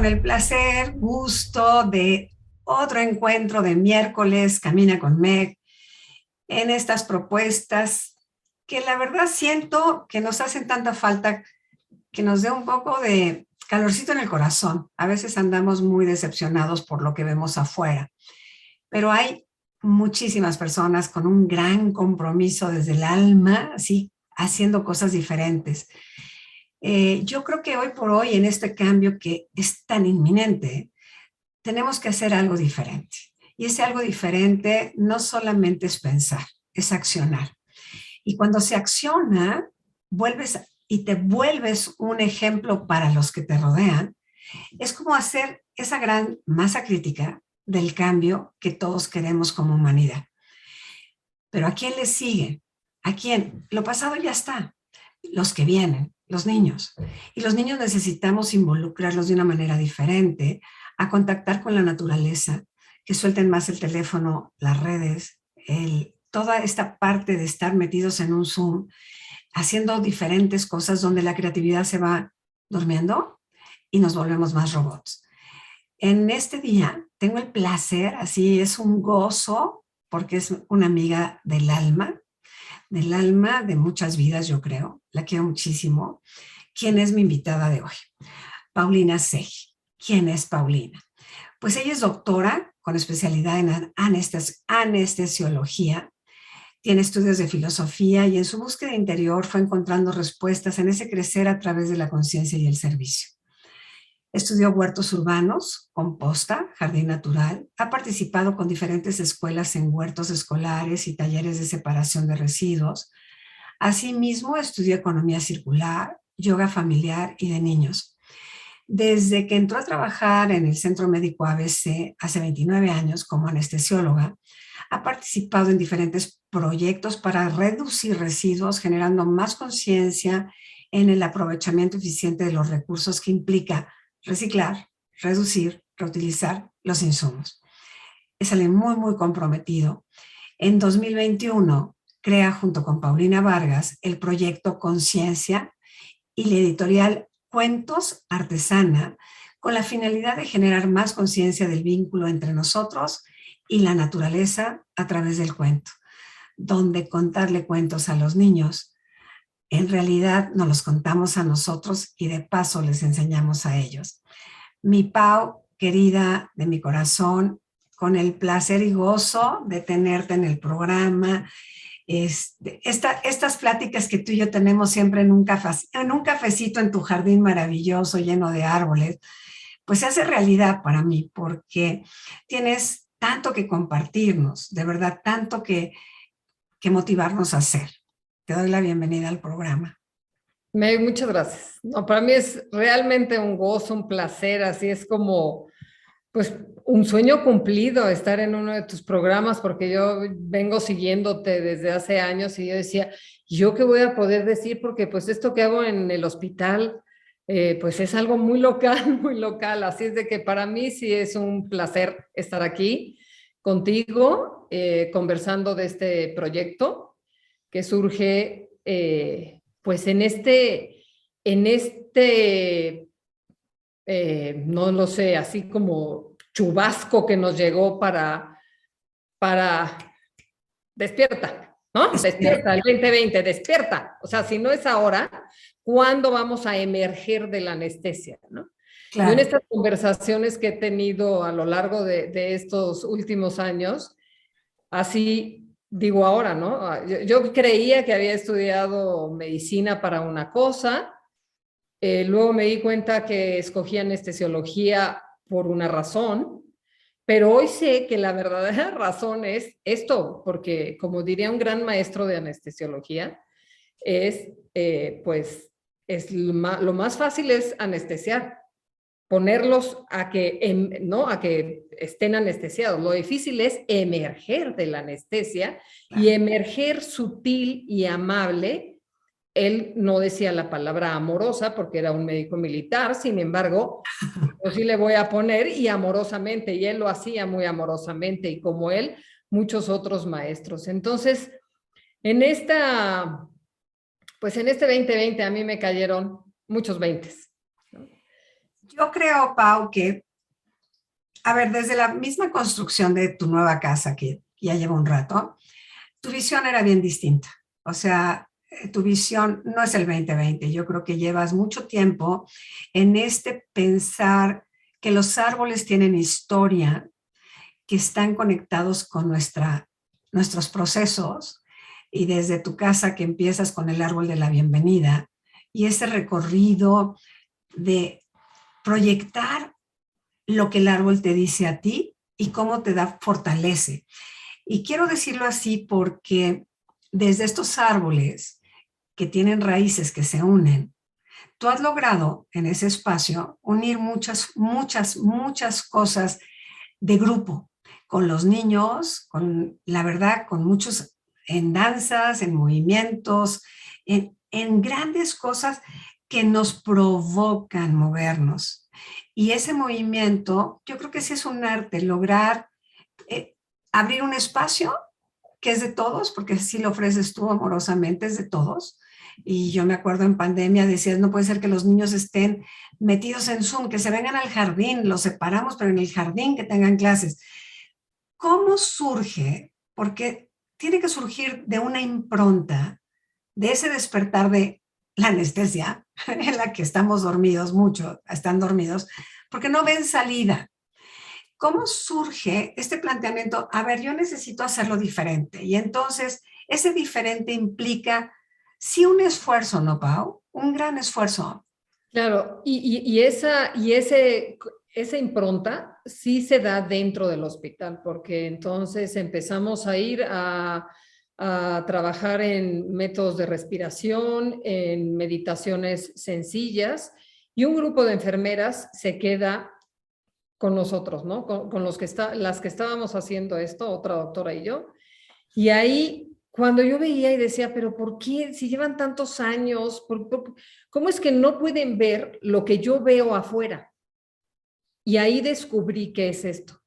con el placer, gusto de otro encuentro de miércoles, Camina con Meg, en estas propuestas que la verdad siento que nos hacen tanta falta, que nos dé un poco de calorcito en el corazón. A veces andamos muy decepcionados por lo que vemos afuera, pero hay muchísimas personas con un gran compromiso desde el alma, así, haciendo cosas diferentes. Yo creo que hoy por hoy, en este cambio que es tan inminente, tenemos que hacer algo diferente. Y ese algo diferente no solamente es pensar, es accionar. Y cuando se acciona, vuelves y te vuelves un ejemplo para los que te rodean. Es como hacer esa gran masa crítica del cambio que todos queremos como humanidad. Pero ¿a quién le sigue? ¿A quién? Lo pasado ya está. Los que vienen, los niños. Y los niños necesitamos involucrarlos de una manera diferente, a contactar con la naturaleza, que suelten más el teléfono, las redes, toda esta parte de estar metidos en un Zoom, haciendo diferentes cosas donde la creatividad se va durmiendo y nos volvemos más robots. En este día tengo el placer, así es un gozo, porque es una amiga del alma de muchas vidas, yo creo. La quiero muchísimo. ¿Quién es mi invitada de hoy? Paulina Segi. ¿Quién es Paulina? Pues ella es doctora con especialidad en anestesiología. Tiene estudios de filosofía y en su búsqueda interior fue encontrando respuestas en ese crecer a través de la conciencia y el servicio. Estudió huertos urbanos, composta, jardín natural. Ha participado con diferentes escuelas en huertos escolares y talleres de separación de residuos. Asimismo, estudió economía circular, yoga familiar y de niños. Desde que entró a trabajar en el Centro Médico ABC hace 29 años como anestesióloga, ha participado en diferentes proyectos para reducir residuos, generando más conciencia en el aprovechamiento eficiente de los recursos que implica reciclar, reducir, reutilizar los insumos. Es alguien muy, muy comprometido. En 2021 crea junto con Paulina Vargas el proyecto Conciencia y la editorial Cuentos Artesana, con la finalidad de generar más conciencia del vínculo entre nosotros y la naturaleza a través del cuento, donde contarle cuentos a los niños, en realidad nos los contamos a nosotros y de paso les enseñamos a ellos. Mi Pau, querida de mi corazón, con el placer y gozo de tenerte en el programa. Estas pláticas que tú y yo tenemos siempre en un cafecito en tu jardín maravilloso lleno de árboles, pues se hace realidad para mí porque tienes tanto que compartirnos, de verdad, tanto que motivarnos a hacer. Te doy la bienvenida al programa. Meg, muchas gracias. No, para mí es realmente un gozo, un placer, así es como, pues, un sueño cumplido estar en uno de tus programas, porque yo vengo siguiéndote desde hace años y yo decía, ¿yo qué voy a poder decir? Porque pues esto que hago en el hospital, pues es algo muy local, muy local, así es de que para mí sí es un placer estar aquí contigo, conversando de este proyecto que surge, pues no lo sé, así como chubasco que nos llegó para despierta, ¿no? Despierta, el 2020, despierta. O sea, si no es ahora, ¿cuándo vamos a emerger de la anestesia, no? Claro. Yo en estas conversaciones que he tenido a lo largo de estos últimos años, así digo ahora, ¿no? Yo creía que había estudiado medicina para una cosa, luego me di cuenta que escogí anestesiología por una razón, pero hoy sé que la verdadera razón es esto, porque como diría un gran maestro de anestesiología, pues, lo más fácil es anestesiar, ponerlos ¿no? a que estén anestesiados. Lo difícil es emerger de la anestesia y emerger sutil y amable. Él no decía la palabra amorosa porque era un médico militar, sin embargo, yo sí le voy a poner y amorosamente, y él lo hacía muy amorosamente, y como él, muchos otros maestros. Entonces, pues en este 2020 a mí me cayeron muchos veintes, ¿no? Yo creo, Pau, que, a ver, desde la misma construcción de tu nueva casa, que ya lleva un rato, tu visión era bien distinta. O sea, tu visión no es el 2020. Yo creo que llevas mucho tiempo en este pensar que los árboles tienen historia, que están conectados con nuestros procesos, y desde tu casa que empiezas con el árbol de la bienvenida y ese recorrido de proyectar lo que el árbol te dice a ti y cómo te da fortalece. Y quiero decirlo así porque desde estos árboles que tienen raíces que se unen, tú has logrado en ese espacio unir muchas cosas de grupo, con los niños, con la verdad, con muchos en danzas, en movimientos, en grandes cosas que nos provocan movernos. Y ese movimiento, yo creo que sí es un arte, lograr abrir un espacio que es de todos, porque así lo ofreces tú amorosamente, es de todos. Y yo me acuerdo en pandemia, decías, no puede ser que los niños estén metidos en Zoom, que se vengan al jardín, los separamos, pero en el jardín que tengan clases. ¿Cómo surge? Porque tiene que surgir de una impronta, de ese despertar de la anestesia, en la que estamos dormidos, mucho, están dormidos, porque no ven salida. ¿Cómo surge este planteamiento? A ver, yo necesito hacerlo diferente. Y entonces, ese diferente implica, sí, un esfuerzo, ¿no, Pau? Un gran esfuerzo. Claro, esa impronta sí se da dentro del hospital, porque entonces empezamos a ir a trabajar en métodos de respiración, en meditaciones sencillas, y un grupo de enfermeras se queda con nosotros, ¿no? Con las que estábamos haciendo esto, otra doctora y yo. Y ahí, cuando yo veía y decía, pero ¿por qué? Si llevan tantos años, ¿cómo es que no pueden ver lo que yo veo afuera? Y ahí descubrí qué es esto.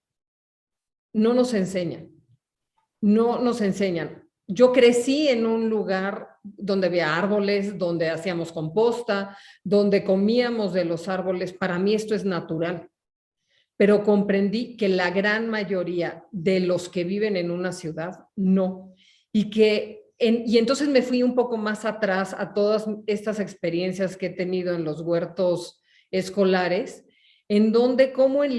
No nos enseñan, no nos enseñan. Yo crecí en un lugar donde había árboles, donde hacíamos composta, donde comíamos de los árboles. Para mí esto es natural. Pero comprendí que la gran mayoría de los que viven en una ciudad no. Y entonces me fui un poco más atrás a todas estas experiencias que he tenido en los huertos escolares, en donde como para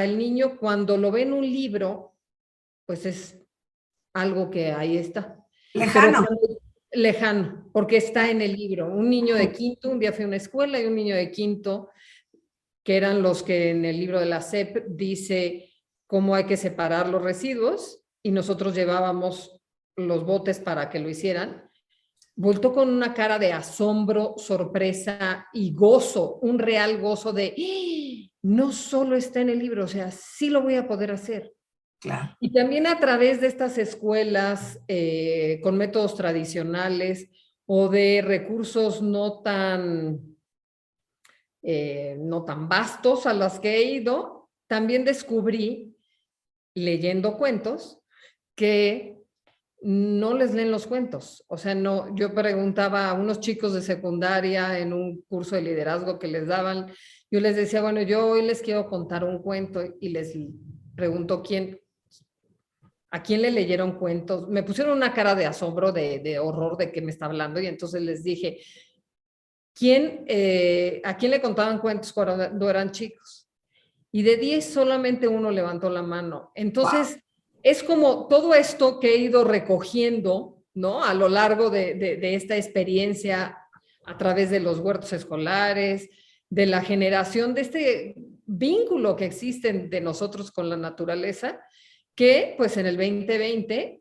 el niño cuando lo ve en un libro, pues es algo que ahí está. Pero Lejano. lejano, porque está en el libro. Un niño de quinto, un día fui a una escuela y un niño de quinto, que eran los que en el libro de la SEP dice cómo hay que separar los residuos, y nosotros llevábamos los botes para que lo hicieran, voltó con una cara de asombro, sorpresa y gozo, un real gozo de, no solo está en el libro, o sea, sí lo voy a poder hacer. Claro. Y también a través de estas escuelas con métodos tradicionales o de recursos no tan vastos a las que he ido, también descubrí, leyendo cuentos, que no les leen los cuentos. O sea, no, yo preguntaba a unos chicos de secundaria en un curso de liderazgo que les daban, yo les decía, bueno, yo hoy les quiero contar un cuento, y les pregunto a quién le leyeron cuentos. Me pusieron una cara de asombro, de horror de qué me está hablando, y entonces les dije, ¿a quién le contaban cuentos cuando eran chicos? Y de 10 solamente uno levantó la mano. Entonces, es como todo esto que he ido recogiendo, ¿no? A lo largo de esta experiencia a través de los huertos escolares, de la generación, de este vínculo que existe de nosotros con la naturaleza, que pues en el 2020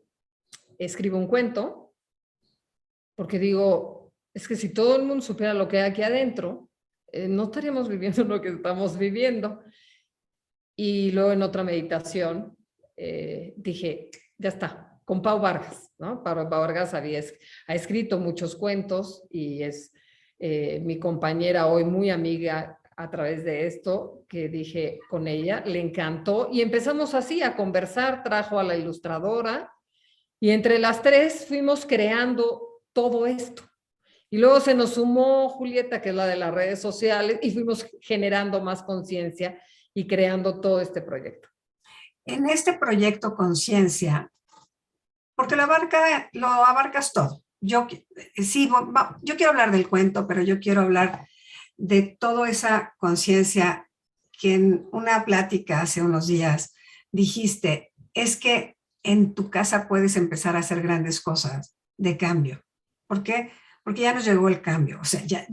escribo un cuento, porque digo, es que si todo el mundo supiera lo que hay aquí adentro, no estaríamos viviendo lo que estamos viviendo. Y luego en otra meditación dije, ya está, con Pau Vargas, ¿no? Pau Vargas ha escrito muchos cuentos y es mi compañera hoy, muy amiga a través de esto, que dije con ella, le encantó, y empezamos así a conversar, trajo a la ilustradora, y entre las tres fuimos creando todo esto. Y luego se nos sumó Julieta, que es la de las redes sociales, y fuimos generando más conciencia y creando todo este proyecto. En este proyecto Conciencia, porque lo abarcas todo. Sí, yo quiero hablar del cuento, pero yo quiero hablar de toda esa conciencia que en una plática hace unos días dijiste, es que en tu casa puedes empezar a hacer grandes cosas de cambio. ¿Por qué? Porque ya nos llegó el cambio, o sea, ya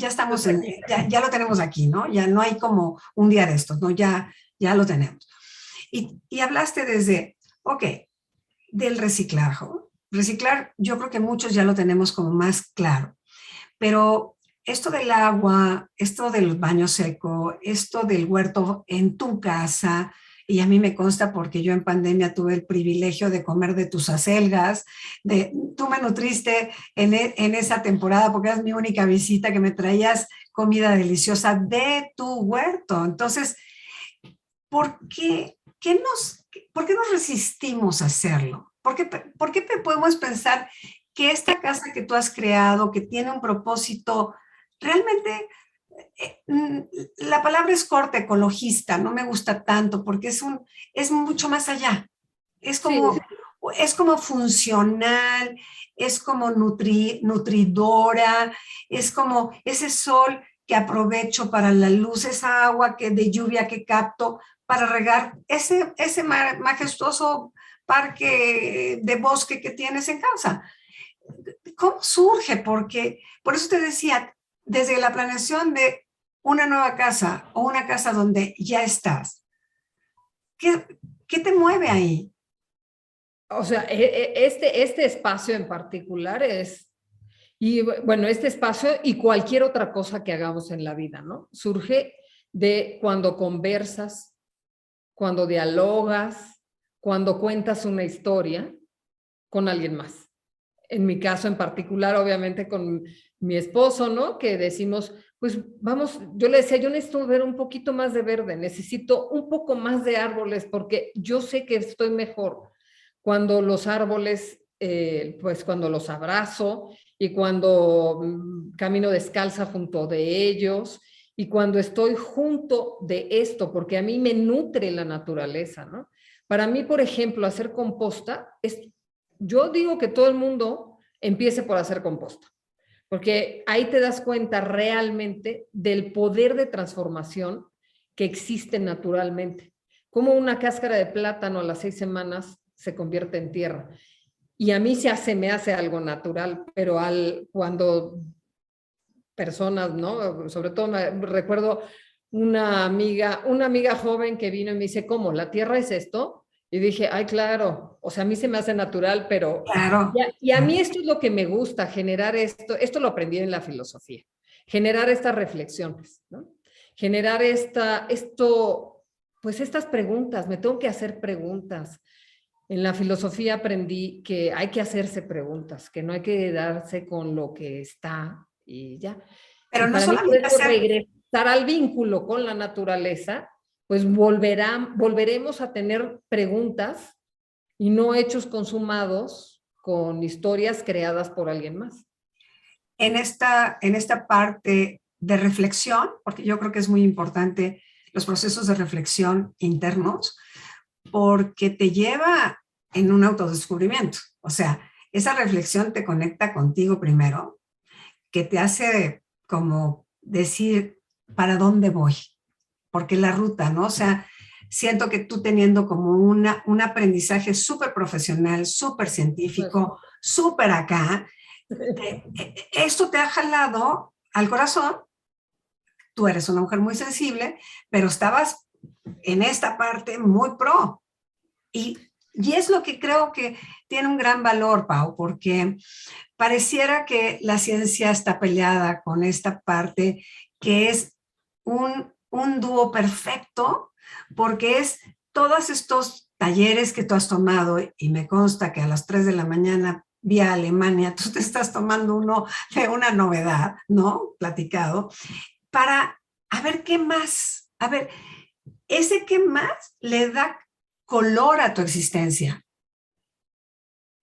estamos ya lo tenemos aquí, ¿no? Ya no hay como un día de estos, ¿no? Ya lo tenemos. Y hablaste desde, ok, del reciclaje. Reciclar, yo creo que muchos ya lo tenemos como más claro, pero esto del agua, esto del baño seco, esto del huerto en tu casa, y a mí me consta porque yo en pandemia tuve el privilegio de comer de tus acelgas, tú me nutriste en esa temporada porque eras mi única visita que me traías comida deliciosa de tu huerto. Entonces, ¿por qué, por qué nos resistimos a hacerlo? ¿Por qué podemos pensar que esta casa que tú has creado, que tiene un propósito realmente, la palabra es corta, ecologista, no me gusta tanto porque es mucho más allá. Es como, sí. Es como funcional, es como nutridora, es como ese sol que aprovecho para la luz, esa agua de lluvia que capto para regar ese majestuoso parque de bosque que tienes en casa. ¿Cómo surge? Porque, por eso te decía, desde la planeación de una nueva casa o una casa donde ya estás, ¿qué te mueve ahí? O sea, este espacio en particular y bueno, este espacio y cualquier otra cosa que hagamos en la vida, ¿no? Surge de cuando conversas, cuando dialogas, cuando cuentas una historia con alguien más. En mi caso en particular, obviamente con mi esposo, ¿no? Que decimos, pues vamos, yo le decía, yo necesito ver un poquito más de verde, necesito un poco más de árboles porque yo sé que estoy mejor cuando los árboles, pues cuando los abrazo y cuando camino descalza junto de ellos y cuando estoy junto de esto, porque a mí me nutre la naturaleza, ¿no? Para mí, por ejemplo, hacer composta yo digo que todo el mundo empiece por hacer composta, porque ahí te das cuenta realmente del poder de transformación que existe naturalmente. Como una cáscara de plátano a las 6 semanas se convierte en tierra. Y a mí me hace algo natural, pero cuando personas, ¿no? Sobre todo recuerdo una amiga joven que vino y me dice, ¿cómo? ¿La tierra es esto? Y dije, ay, claro, o sea, a mí se me hace natural, pero... Claro. Y a mí esto es lo que me gusta, generar esto lo aprendí en la filosofía, generar estas reflexiones, ¿no? Generar pues estas preguntas, me tengo que hacer preguntas. En la filosofía aprendí que hay que hacerse preguntas, que no hay que darse con lo que está y ya. Pero y no para mí, por solamente eso, regresar al vínculo con la naturaleza, pues volveremos a tener preguntas y no hechos consumados con historias creadas por alguien más. En esta parte de reflexión, porque yo creo que es muy importante los procesos de reflexión internos, porque te lleva en un autodescubrimiento. O sea, esa reflexión te conecta contigo primero, que te hace como decir, ¿para dónde voy? Porque la ruta, ¿no? O sea, siento que tú teniendo como un aprendizaje súper profesional, súper científico, súper acá, esto te ha jalado al corazón. Tú eres una mujer muy sensible, pero estabas en esta parte muy pro. Y es lo que creo que tiene un gran valor, Pau, porque pareciera que la ciencia está peleada con esta parte que es un dúo perfecto, porque es todos estos talleres que tú has tomado, y me consta que a las 3 de la mañana vía Alemania, tú te estás tomando uno de una novedad, ¿no? Platicado, para a ver qué más, a ver, ese qué más le da color a tu existencia.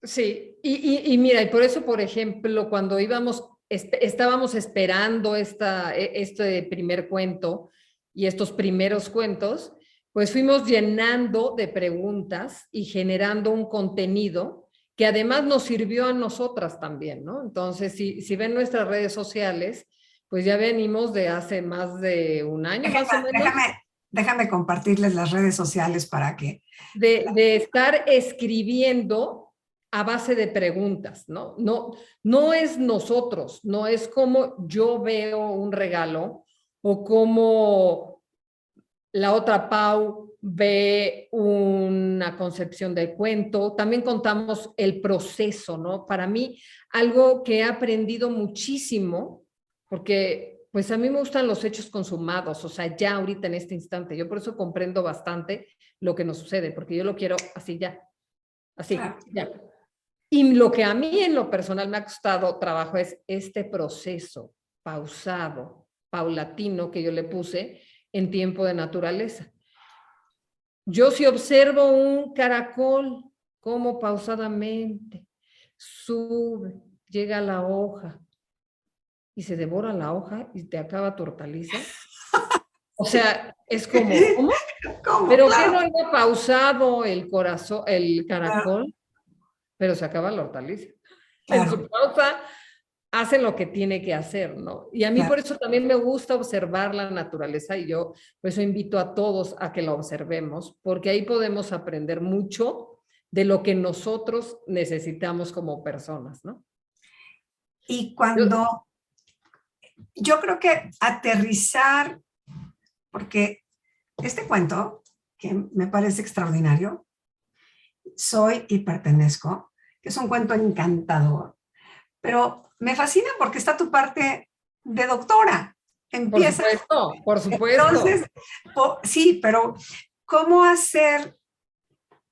Sí, y mira, y por eso, por ejemplo, cuando íbamos estábamos esperando este primer cuento y estos primeros cuentos, pues fuimos llenando de preguntas y generando un contenido que además nos sirvió a nosotras también, ¿no? Entonces, si ven nuestras redes sociales, pues ya venimos de hace más de un año, más o menos. Déjame compartirles las redes sociales para que... De estar escribiendo a base de preguntas, ¿no? No es nosotros, no es como yo veo un regalo o como la otra Pau ve una concepción del cuento. También contamos el proceso, ¿no? Para mí, algo que he aprendido muchísimo, porque pues a mí me gustan los hechos consumados, o sea, ya ahorita en este instante. Yo por eso comprendo bastante lo que nos sucede, porque yo lo quiero así ya, así, ya. Y lo que a mí en lo personal me ha costado trabajo es este proceso pausado, paulatino que yo le puse en tiempo de naturaleza. Yo si observo un caracol, como pausadamente sube, llega a la hoja y se devora la hoja y te acaba tu hortaliza. O sea, es como, ¿cómo? Pero claro, que no haya pausado el corazón, el caracol, claro, pero se acaba la hortaliza. Claro. En su pausa hace lo que tiene que hacer, ¿no? Y a mí por eso también me gusta observar la naturaleza y yo por eso invito a todos a que la observemos, porque ahí podemos aprender mucho de lo que nosotros necesitamos como personas, ¿no? Y cuando yo creo que aterrizar, porque este cuento, que me parece extraordinario, Soy y Pertenezco, que es un cuento encantador, pero me fascina porque está tu parte de doctora. Empieza. Por supuesto. Entonces, sí, pero ¿cómo hacer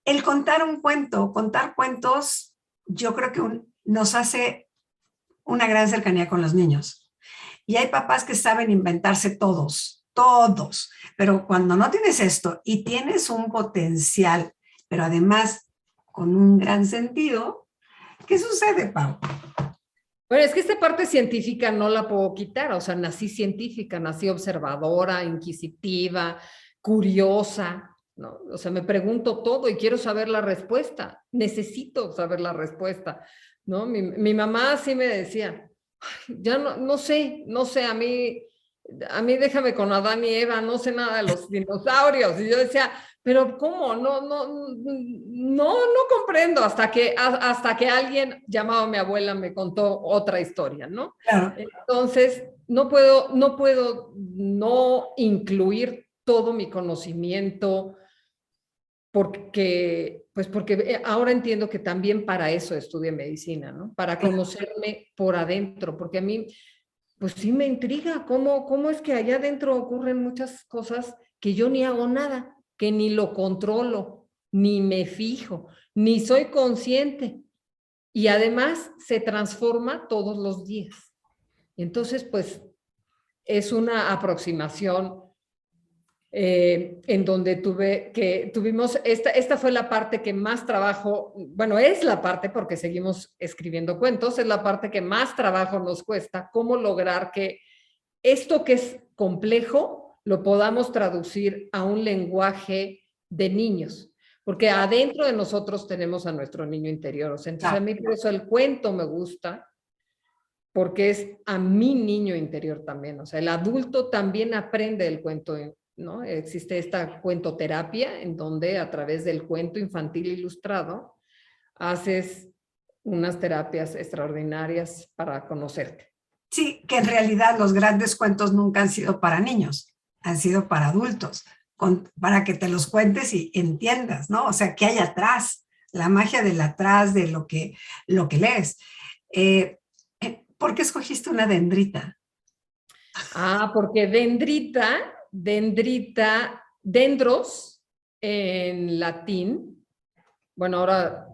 el contar un cuento? Contar cuentos, yo creo que nos hace una gran cercanía con los niños. Y hay papás que saben inventarse todos, pero cuando no tienes esto y tienes un potencial, pero además con un gran sentido, ¿qué sucede, Pau? Bueno, es que esta parte científica no la puedo quitar, o sea, nací científica, nací observadora, inquisitiva, curiosa, ¿no? O sea, me pregunto todo y quiero saber la respuesta, necesito saber la respuesta, ¿no? Mi mamá sí me decía, ya no sé, a mí déjame con Adán y Eva, no sé nada de los dinosaurios. Y yo decía, pero ¿cómo? No comprendo hasta que alguien llamado a mi abuela me contó otra historia, ¿no? Claro. Entonces, no puedo no incluir todo mi conocimiento porque ahora entiendo que también para eso estudié medicina, ¿no? Para conocerme por adentro, porque a mí, pues sí me intriga cómo es que allá adentro ocurren muchas cosas que yo ni hago nada, que ni lo controlo, ni me fijo, ni soy consciente. Y además se transforma todos los días. Y entonces, pues, es una aproximación en donde tuvimos, esta fue la parte que más trabajo, bueno, es la parte porque seguimos escribiendo cuentos, es la parte que más trabajo nos cuesta, cómo lograr que esto que es complejo lo podamos traducir a un lenguaje de niños, porque adentro de nosotros tenemos a nuestro niño interior, o sea, entonces a mí por eso el cuento me gusta, porque es a mi niño interior también, o sea, el adulto también aprende del cuento, ¿no? Existe esta cuentoterapia en donde a través del cuento infantil ilustrado haces unas terapias extraordinarias para conocerte. Sí, que en realidad los grandes cuentos nunca han sido para niños, han sido para adultos, para que te los cuentes y entiendas, ¿no? O sea, ¿qué hay atrás? La magia del atrás de lo que lees. ¿Por qué escogiste una dendrita? Porque dendros en latín, bueno, ahora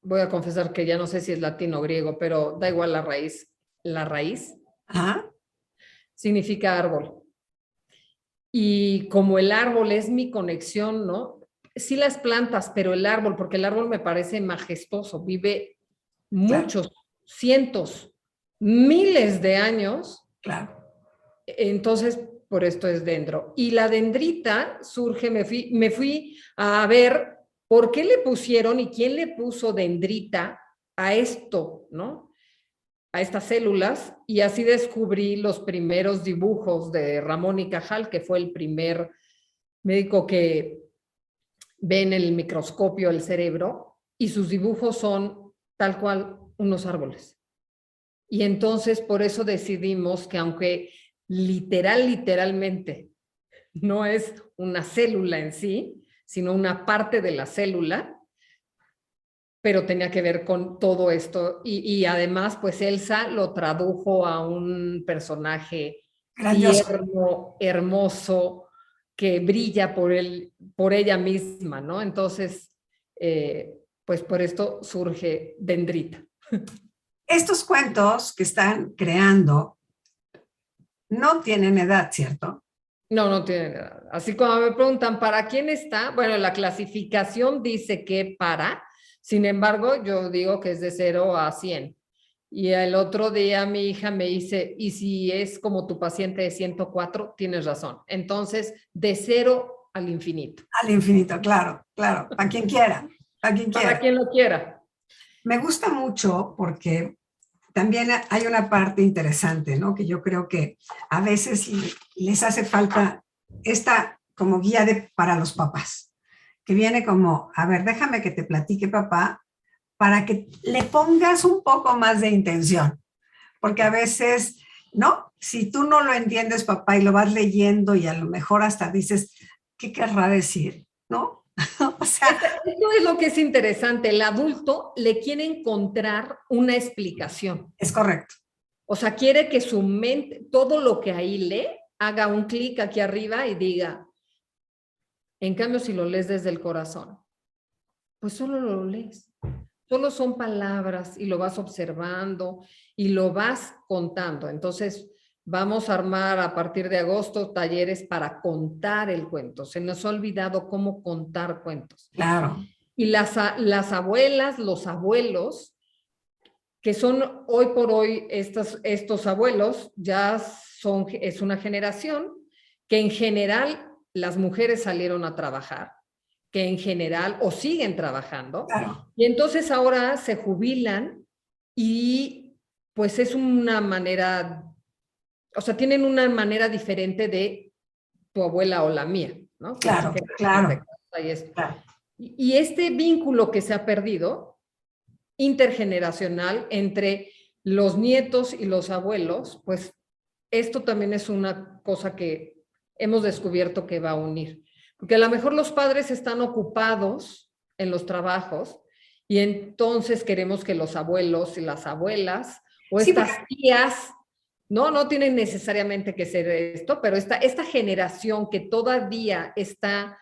voy a confesar que ya no sé si es latín o griego, pero da igual la raíz. La raíz significa árbol. Y como el árbol es mi conexión, ¿no? Sí las plantas, pero el árbol, porque el árbol me parece majestuoso, vive muchos, cientos miles de años. Claro. Entonces, por esto es dendro. Y la dendrita surge, me fui a ver por qué le pusieron y quién le puso dendrita a esto, ¿no? A estas células, y así descubrí los primeros dibujos de Ramón y Cajal, que fue el primer médico que ve en el microscopio el cerebro, y sus dibujos son tal cual unos árboles. Y entonces por eso decidimos que aunque literalmente no es una célula en sí, sino una parte de la célula, pero tenía que ver con todo esto. Y además, pues Elsa lo tradujo a un personaje Grandioso. tierno, hermoso, que brilla por ella misma, ¿no? Entonces, pues por esto surge Dendrita. Estos cuentos que están creando no tienen edad, ¿cierto? No, no tiene edad. Así como me preguntan, ¿para quién está? Bueno, la clasificación dice que para, sin embargo, yo digo que es de 0 a 100. Y el otro día mi hija me dice, ¿y si es como tu paciente de 104? Tienes razón. Entonces, de 0 al infinito. Al infinito, claro, claro, para quien quiera, para quien Para quiera. quien lo quiera. Me gusta mucho porque también hay una parte interesante, ¿no? Que yo creo que a veces les hace falta esta como guía para los papás, que viene como, a ver, déjame que te platique papá, para que le pongas un poco más de intención, porque a veces, ¿no? Si tú no lo entiendes, papá, y lo vas leyendo y a lo mejor hasta dices, ¿qué querrá decir? ¿No? O sea, Esto es lo que es interesante. El adulto le quiere encontrar una explicación. es correcto. O sea, quiere que su mente, todo lo que ahí lee, haga un clic aquí arriba y diga, en cambio, si lo lees desde el corazón, pues solo lo lees. Solo son palabras y lo vas observando y lo vas contando. Entonces, vamos a armar a partir de agosto talleres para contar el cuento. Se nos ha olvidado cómo contar cuentos. Claro. Y las abuelas, los abuelos, que son hoy por hoy estos abuelos, ya es una generación que en general las mujeres salieron a trabajar, que en general o siguen trabajando, Claro. y entonces ahora se jubilan y pues es una manera, o sea, tienen una manera diferente de tu abuela o la mía, ¿no? Claro, Que claro, y esto. claro. Y este vínculo que se ha perdido, intergeneracional, entre los nietos y los abuelos, pues esto también es una cosa que hemos descubierto que va a unir. Porque a lo mejor los padres están ocupados en los trabajos y entonces queremos que los abuelos y las abuelas o Sí, estas tías, no tienen necesariamente que ser esto, pero esta generación que todavía está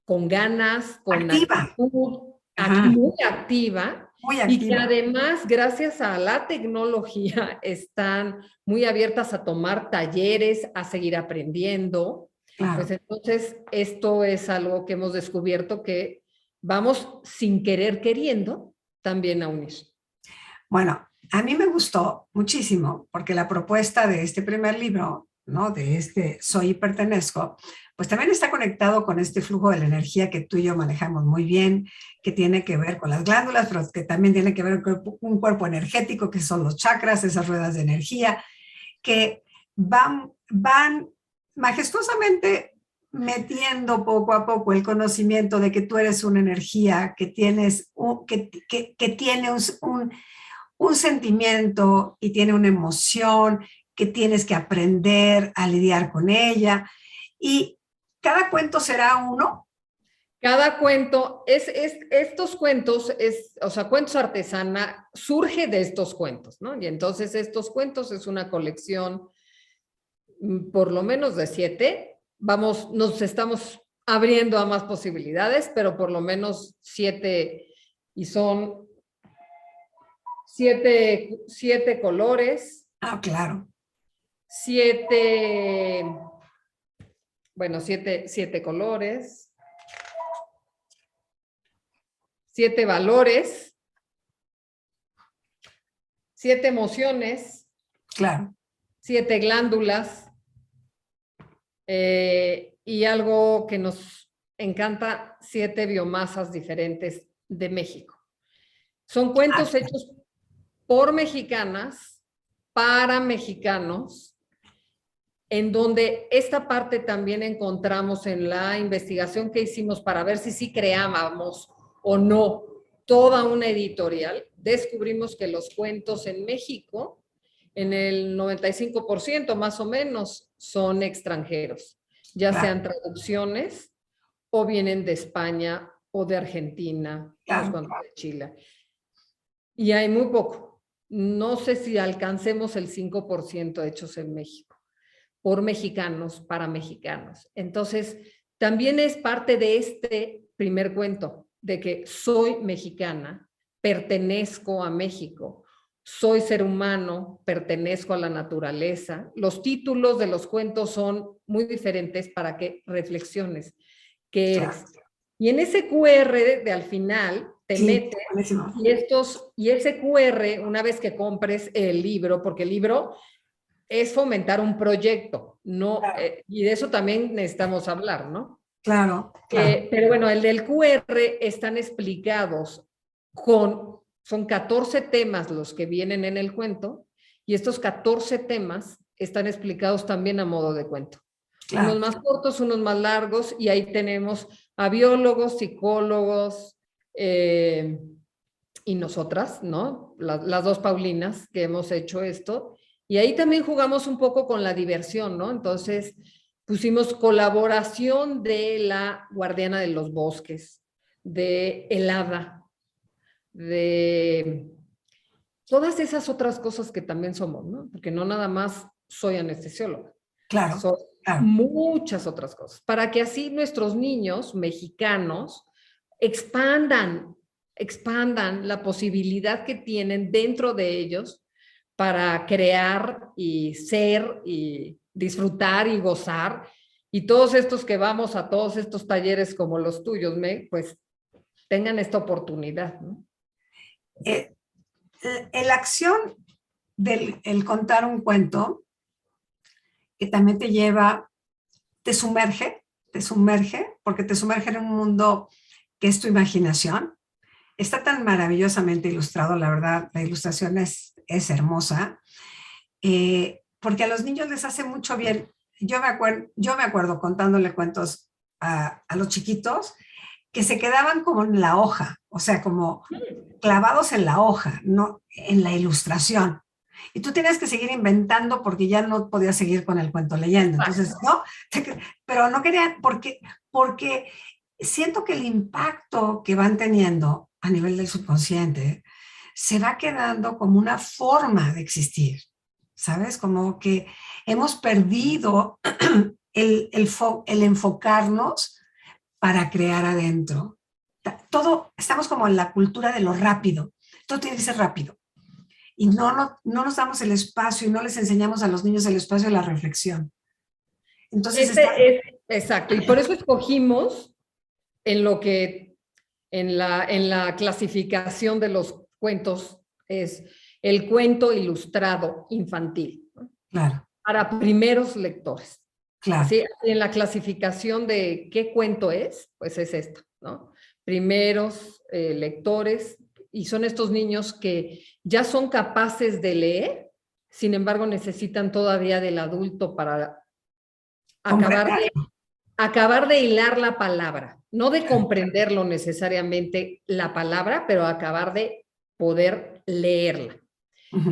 con ganas, con activa. actitud, Ajá, muy activa, muy y que activa. además, gracias a la tecnología, están muy abiertas a tomar talleres, a seguir aprendiendo. Pues Claro. entonces, esto es algo que hemos descubierto que vamos sin querer queriendo también a unir. Bueno, a mí me gustó muchísimo porque la propuesta de este primer libro, ¿no? De este Soy y Pertenezco, pues también está conectado con este flujo de la energía que tú y yo manejamos muy bien, que tiene que ver con las glándulas, pero que también tiene que ver con un cuerpo energético, que son los chakras, esas ruedas de energía, que van majestuosamente metiendo poco a poco el conocimiento de que tú eres una energía, que tienes que tiene un sentimiento y tiene una emoción, que tienes que aprender a lidiar con ella. Y cada cuento será uno. Cada cuento, estos cuentos, o sea, Cuentos Artesana surge de estos cuentos, ¿no? Y entonces estos cuentos es una colección por lo menos de 7. Vamos, nos estamos abriendo a más posibilidades, pero por lo menos 7, y son 7 colores, Ah, claro. 7, bueno, 7 colores, 7 valores. 7 emociones, Claro. 7 glándulas, y algo que nos encanta, 7 biomasas diferentes de México. Son cuentos hechos por mexicanas, para mexicanos, en donde esta parte también encontramos en la investigación que hicimos para ver si sí creábamos o no toda una editorial. Descubrimos que los cuentos en México, en el 95% más o menos, son extranjeros, ya sean traducciones o vienen de España o de Argentina, unos cuantos de Chile. Y hay muy poco. No sé si alcancemos el 5% hechos en México, por mexicanos, para mexicanos. Entonces, también es parte de este primer cuento, de que soy mexicana, pertenezco a México, soy ser humano, pertenezco a la naturaleza. Los títulos de los cuentos son muy diferentes para que reflexiones qué eres. Y en ese QR de al final te metes y ese QR, una vez que compres el libro, porque el libro es fomentar un proyecto, ¿no? Y de eso también necesitamos hablar, ¿no? Claro. Pero bueno, el del QR están explicados son 14 temas los que vienen en el cuento, y estos 14 temas están explicados también a modo de cuento. Unos más cortos, unos más largos, y ahí tenemos a biólogos, psicólogos, y nosotras, ¿no? Las dos Paulinas que hemos hecho esto. Y ahí también jugamos un poco con la diversión, ¿no? Entonces pusimos colaboración de la guardiana de los bosques, de el hada, de todas esas otras cosas que también somos, ¿no? Porque no nada más soy anestesióloga. Son muchas otras cosas. Para que así nuestros niños mexicanos expandan la posibilidad que tienen dentro de ellos para crear y ser y disfrutar y gozar. Y todos estos que vamos a todos estos talleres como los tuyos, pues tengan esta oportunidad, ¿no? La acción del el contar un cuento, que también te lleva, te sumerge, porque te sumerge en un mundo que es tu imaginación. Está tan maravillosamente ilustrado, la verdad, la ilustración es hermosa, porque a los niños les hace mucho bien. Yo me acuerdo contándole cuentos a los chiquitos que se quedaban como en la hoja, o sea, como clavados en la hoja, no en la ilustración. Y tú tienes que seguir inventando porque ya no podías seguir con el cuento leyendo. Entonces, ¿no? Pero no querían, porque siento que el impacto que van teniendo a nivel del subconsciente se va quedando como una forma de existir, ¿sabes? Como que hemos perdido el enfocarnos para crear adentro. Todo, estamos como en la cultura de lo rápido. Todo tiene que ser rápido. Y no nos damos el espacio y no les enseñamos a los niños el espacio de la reflexión. Entonces exacto, y por eso escogimos en la clasificación de los cuentos es el cuento ilustrado infantil, ¿no? Claro. Para primeros lectores. Claro. Así, en la clasificación de qué cuento es, pues es esto, ¿no? Primeros lectores, y son estos niños que ya son capaces de leer, sin embargo necesitan todavía del adulto para acabar de hilar la palabra, no de comprenderlo necesariamente la palabra, pero acabar de poder leerla.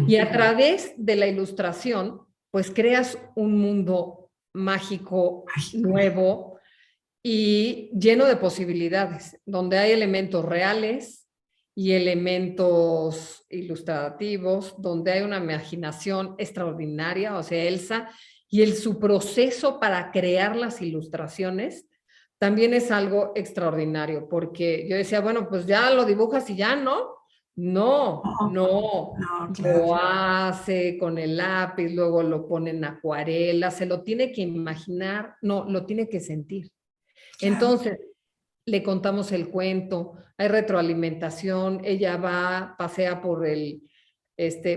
Y a través de la ilustración, pues creas un mundo mágico, nuevo y lleno de posibilidades, donde hay elementos reales y elementos ilustrativos, donde hay una imaginación extraordinaria, o sea, Elsa, y su proceso para crear las ilustraciones también es algo extraordinario, porque yo decía, bueno, pues ya lo dibujas y ya, ¿no? No, claro. Lo hace con el lápiz, luego lo pone en acuarela, se lo tiene que imaginar, no, lo tiene que sentir. Claro. Entonces, le contamos el cuento, hay retroalimentación, ella pasea por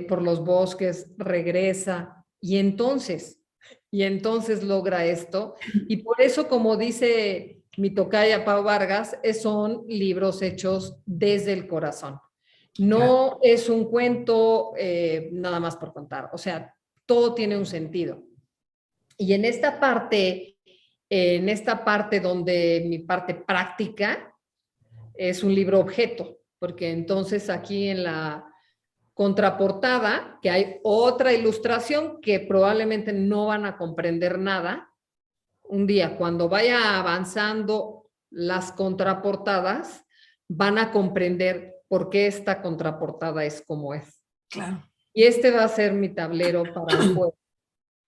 por los bosques, regresa y entonces logra esto. Y por eso, como dice mi tocaya Pau Vargas, son libros hechos desde el corazón. No es un cuento nada más por contar, o sea, todo tiene un sentido. Y en esta parte donde mi parte práctica es un libro objeto, porque entonces aquí en la contraportada, que hay otra ilustración que probablemente no van a comprender nada, un día cuando vaya avanzando las contraportadas, van a comprender por qué esta contraportada es como es. Claro. Y va a ser mi tablero para el juego.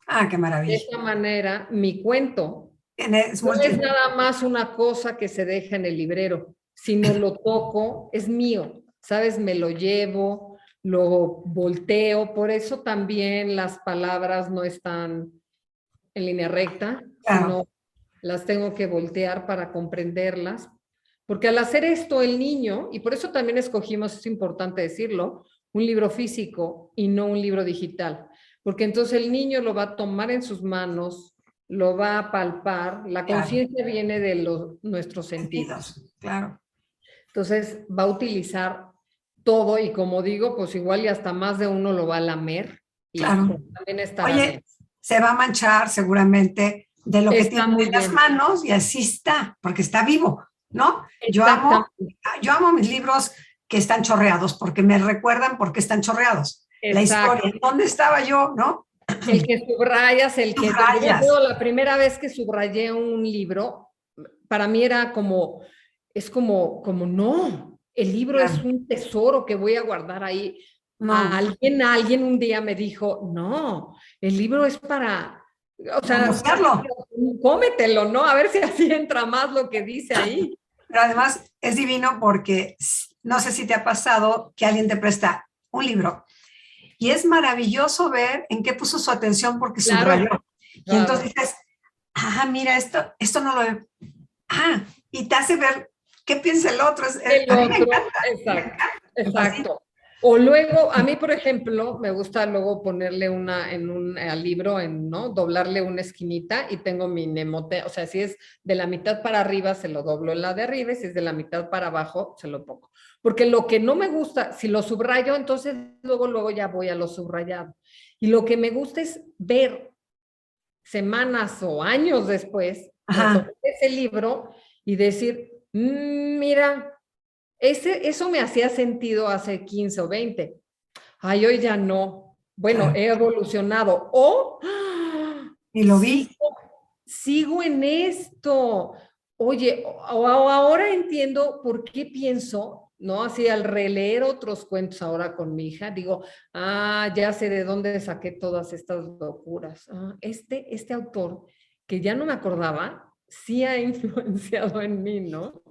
Ah, qué maravilla. De esta manera, mi cuento no es nada más una cosa que se deja en el librero, sino lo toco, es mío, ¿sabes? Me lo llevo, lo volteo, por eso también las palabras no están en línea recta, sino las tengo que voltear para comprenderlas, porque al hacer esto el niño, y por eso también escogimos, es importante decirlo, un libro físico y no un libro digital, porque entonces el niño lo va a tomar en sus manos, lo va a palpar, la conciencia viene de nuestros sentidos. Claro. Entonces va a utilizar todo y como digo, pues igual y hasta más de uno lo va a lamer. Y claro. También estará Oye, bien. Se va a manchar seguramente de lo que tiene en las manos y así está, porque está vivo, ¿no? Yo amo mis libros que están chorreados porque me recuerdan por qué están chorreados. La historia, ¿dónde estaba yo, no? El que subrayas, yo la primera vez que subrayé un libro, para mí era como no, el libro es un tesoro que voy a guardar ahí. No. Alguien un día me dijo, no, el libro es para, o sea, cómetelo, ¿no? A ver si así entra más lo que dice ahí. Pero además es divino porque no sé si te ha pasado que alguien te presta un libro y es maravilloso ver en qué puso su atención porque subrayó. Y entonces dices, mira, esto no lo he... y te hace ver qué piensa el otro. A mí me encanta. Exacto. O luego, a mí, por ejemplo, me gusta luego ponerle al libro, ¿no? Doblarle una esquinita y tengo mi nemote, o sea, si es de la mitad para arriba, se lo doblo en la de arriba y si es de la mitad para abajo, se lo pongo. Porque lo que no me gusta, si lo subrayo, entonces luego ya voy a lo subrayado. Y lo que me gusta es ver semanas o años después, ese libro y decir, mira, eso me hacía sentido hace 15 o 20. Ay, hoy ya no. Bueno, he evolucionado. Y lo vi. Sigo en esto. Oye, ahora entiendo por qué pienso, ¿no? Así al releer otros cuentos ahora con mi hija, digo, ya sé de dónde saqué todas estas locuras. Este autor, que ya no me acordaba, sí ha influenciado en mí, ¿no?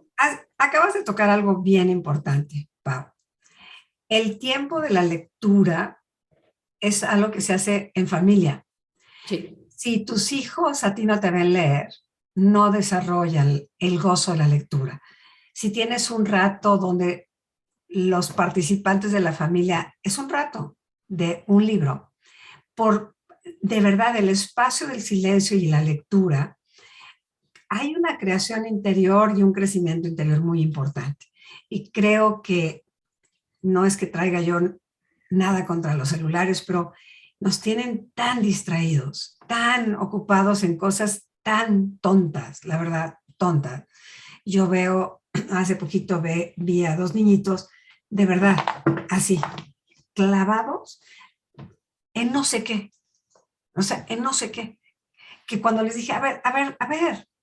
Acabas de tocar algo bien importante, Pau. El tiempo de la lectura es algo que se hace en familia. Sí. Si tus hijos a ti no te ven leer, no desarrollan el gozo de la lectura. Si tienes un rato donde los participantes de la familia, es un rato de un libro, de verdad el espacio del silencio y la lectura, hay una creación interior y un crecimiento interior muy importante. Y creo que no es que traiga yo nada contra los celulares, pero nos tienen tan distraídos, tan ocupados en cosas tan tontas, la verdad, tontas. Yo veo, hace poquito vi a dos niñitos, de verdad, así, clavados en no sé qué, o sea, en no sé qué, que cuando les dije, a ver,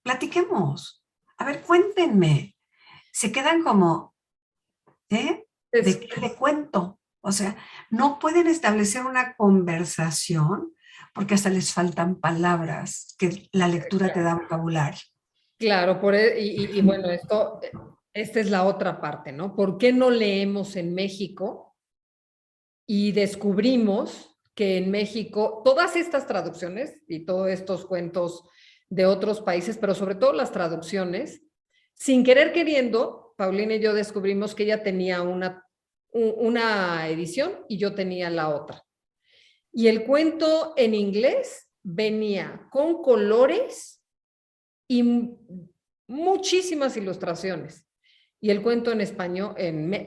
platiquemos, a ver, cuéntenme, se quedan como, ¿de qué le cuento? O sea, no pueden establecer una conversación porque hasta les faltan palabras, que la lectura te da vocabulario. Claro, y bueno, esta es la otra parte, ¿no? ¿Por qué no leemos en México? Y descubrimos que en México todas estas traducciones y todos estos cuentos de otros países, pero sobre todo las traducciones, sin querer queriendo, Paulina y yo descubrimos que ella tenía una edición y yo tenía la otra. Y el cuento en inglés venía con colores y muchísimas ilustraciones. Y el cuento en español,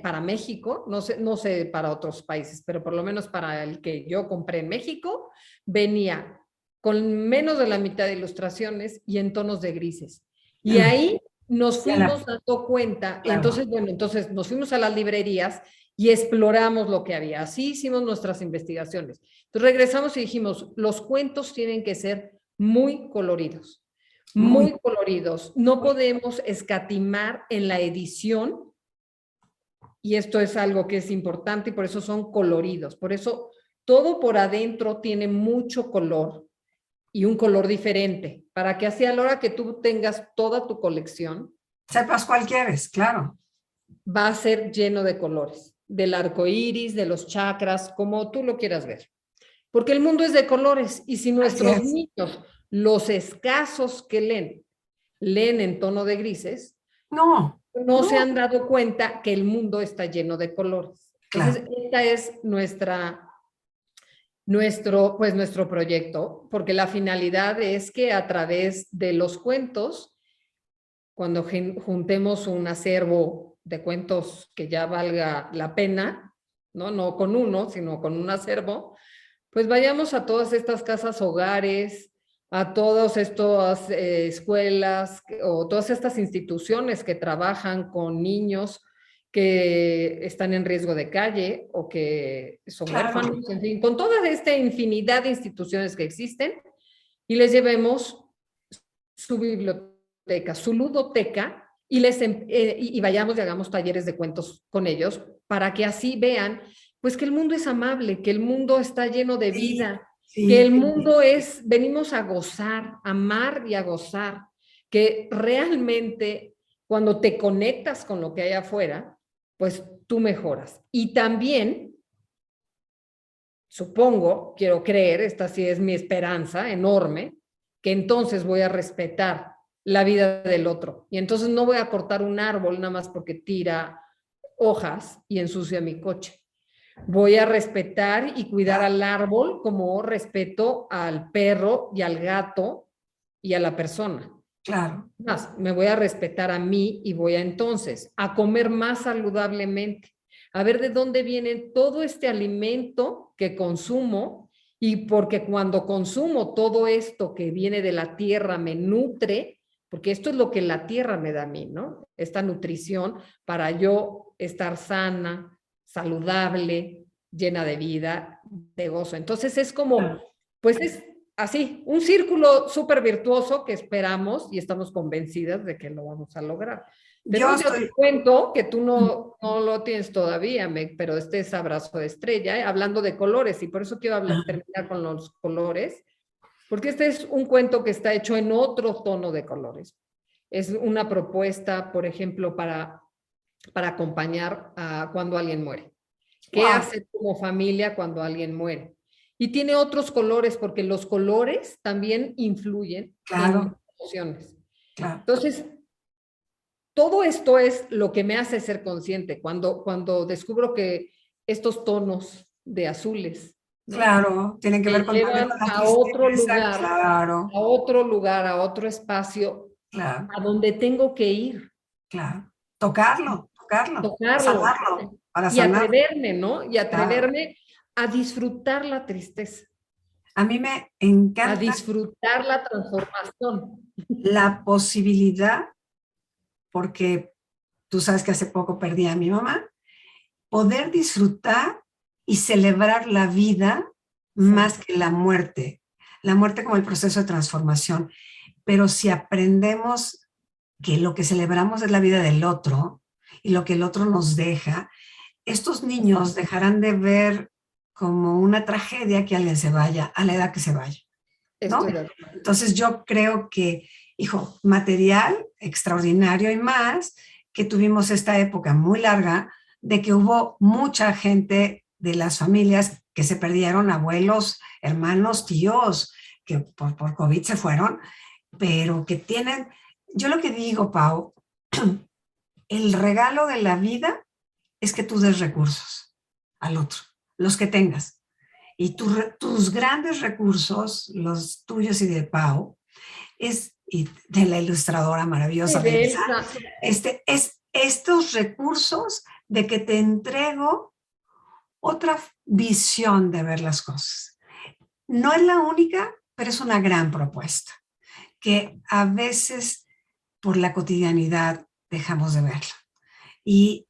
para México, no sé para otros países, pero por lo menos para el que yo compré en México, venía con menos de la mitad de ilustraciones y en tonos de grises. Y ahí nos fuimos dando cuenta, claro. Entonces nos fuimos a las librerías y exploramos lo que había. Así hicimos nuestras investigaciones. Entonces regresamos y dijimos, los cuentos tienen que ser muy coloridos. Muy coloridos. No podemos escatimar en la edición, y esto es algo que es importante y por eso son coloridos. Por eso todo por adentro tiene mucho color y un color diferente, para que así a la hora que tú tengas toda tu colección, sepas cuál quieres, claro. Va a ser lleno de colores, del arco iris, de los chakras, como tú lo quieras ver. Porque el mundo es de colores y si nuestros niños, los escasos que leen en tono de grises, no se han dado cuenta que el mundo está lleno de colores. Entonces, esta es nuestro proyecto, porque la finalidad es que a través de los cuentos, cuando juntemos un acervo de cuentos que ya valga la pena, no con uno, sino con un acervo, pues vayamos a todas estas casas hogares, a todas estas escuelas o todas estas instituciones que trabajan con niños que están en riesgo de calle o que son huérfanos, en fin, con toda esta infinidad de instituciones que existen, y les llevemos su biblioteca, su ludoteca, y vayamos y hagamos talleres de cuentos con ellos para que así vean pues que el mundo es amable, que el mundo está lleno de vida, que el mundo venimos a gozar, a amar y a gozar, que realmente cuando te conectas con lo que hay afuera, pues tú mejoras. Y también, supongo, quiero creer, esta sí es mi esperanza enorme, que entonces voy a respetar la vida del otro. Y entonces no voy a cortar un árbol nada más porque tira hojas y ensucia mi coche. Voy a respetar y cuidar al árbol como respeto al perro y al gato y a la persona. Claro. Más, me voy a respetar a mí y voy entonces a comer más saludablemente, a ver de dónde viene todo este alimento que consumo, y porque cuando consumo todo esto que viene de la tierra me nutre, porque esto es lo que la tierra me da a mí, ¿no? Esta nutrición para yo estar sana, saludable, llena de vida, de gozo. Entonces es como, pues es así, un círculo súper virtuoso que esperamos y estamos convencidas de que lo vamos a lograr. Tenemos otro cuento que tú no lo tienes todavía, pero este es Abrazo de Estrella, hablando de colores, y por eso quiero terminar con los colores, porque este es un cuento que está hecho en otro tono de colores. Es una propuesta, por ejemplo, para acompañar a cuando alguien muere. ¿Qué hacer como familia cuando alguien muere? Y tiene otros colores, porque los colores también influyen en las emociones. Entonces, todo esto es lo que me hace ser consciente cuando descubro que estos tonos de azules, ¿no? Claro, tienen que ver con llevan a otro lugar, a otro lugar, a otro espacio, a donde tengo que ir. Claro, tocarlo, sanarlo, para y atreverme, ¿no? Y atreverme a disfrutar la tristeza. A mí me encanta. A disfrutar la transformación. La posibilidad, porque tú sabes que hace poco perdí a mi mamá, poder disfrutar y celebrar la vida más que la muerte como el proceso de transformación. Pero si aprendemos que lo que celebramos es la vida del otro y lo que el otro nos deja, estos niños dejarán de ver como una tragedia que alguien se vaya a la edad que se vaya, ¿no? Entonces yo creo que, hijo, material extraordinario, y más que tuvimos esta época muy larga de que hubo mucha gente de las familias que se perdieron, abuelos, hermanos, tíos, que por COVID se fueron, pero que tienen, yo lo que digo, Pau, el regalo de la vida es que tú des recursos al otro, los que tengas. Y tus grandes recursos, los tuyos y de Pau, y de la ilustradora maravillosa Sí, de Elsa, Elsa. es estos recursos de que te entrego otra visión de ver las cosas. No es la única, pero es una gran propuesta que a veces por la cotidianidad dejamos de verla. Y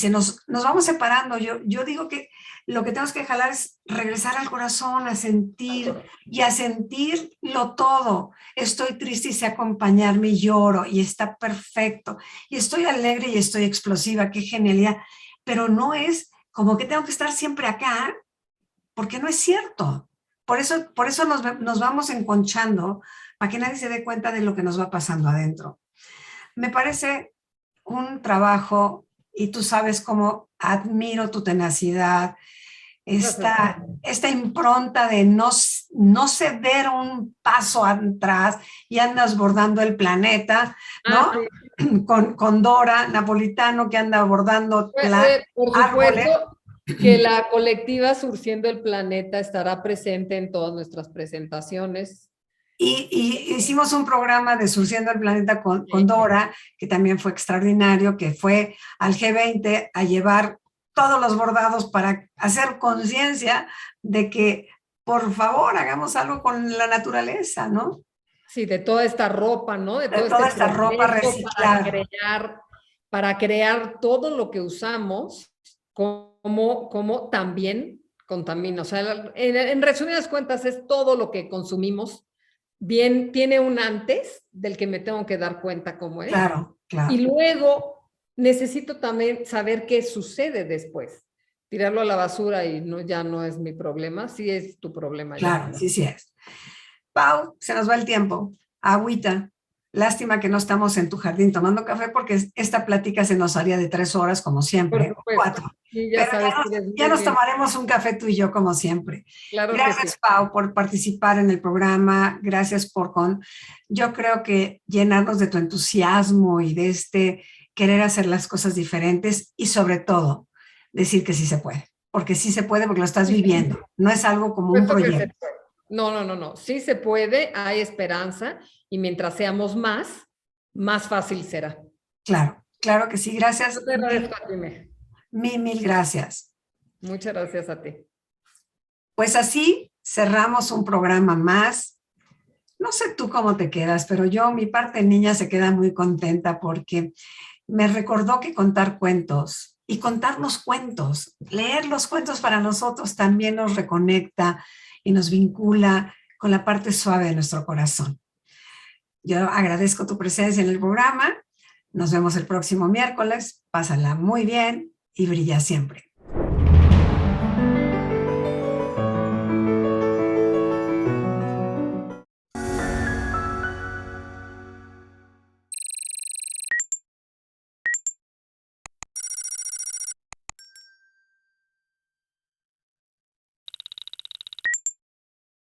nos vamos separando. Yo digo que lo que tenemos que jalar es regresar al corazón, a sentir y a sentirlo todo. Estoy triste y sé acompañarme y lloro y está perfecto. Y estoy alegre y estoy explosiva, qué genialidad. Pero no es como que tengo que estar siempre acá, porque no es cierto. Por eso nos vamos enconchando para que nadie se dé cuenta de lo que nos va pasando adentro. Me parece un trabajo, y tú sabes cómo admiro tu tenacidad, esta impronta de no ceder un paso atrás y andas bordando el planeta, ¿no? Sí. Con Dora Napolitano, que anda bordando Por árboles. supuesto que la colectiva Surciendo el Planeta estará presente en todas nuestras presentaciones. Y hicimos un programa de Surciendo el Planeta con Dora, que también fue extraordinario, que fue al G20 a llevar todos los bordados para hacer conciencia de que, por favor, hagamos algo con la naturaleza, ¿no? Sí, de toda esta ropa, ¿no? De todo toda este esta ropa reciclada. para crear todo lo que usamos, como también contamina. O sea, en resumidas cuentas, es todo lo que consumimos. Bien, tiene un antes del que me tengo que dar cuenta cómo es. Claro, claro. Y luego necesito también saber qué sucede después. Tirarlo a la basura y ya no es mi problema, sí es tu problema. Claro, ya. sí es. Pau, se nos va el tiempo. Agüita. Lástima que no estamos en tu jardín tomando café porque esta plática se nos haría de 3 horas como siempre, o 4. Sí, ya pero sabes, ya nos tomaremos un café tú y yo como siempre. Claro Gracias, que sí. Pau, por participar en el programa. Gracias yo creo que llenarnos de tu entusiasmo y de querer hacer las cosas diferentes y sobre todo decir que sí se puede. Porque sí se puede porque lo estás viviendo. No es algo como un proyecto. No. Sí se puede, hay esperanza y mientras seamos más fácil será. Claro que sí. Gracias. Yo te agradezco a ti, Mil gracias. Muchas gracias a ti. Pues así cerramos un programa más. No sé tú cómo te quedas, pero yo, mi parte niña, se queda muy contenta porque me recordó que contar cuentos y contarnos cuentos, leer los cuentos para nosotros también nos reconecta y nos vincula con la parte suave de nuestro corazón. Yo agradezco tu presencia en el programa. Nos vemos el próximo miércoles. Pásala muy bien y brilla siempre.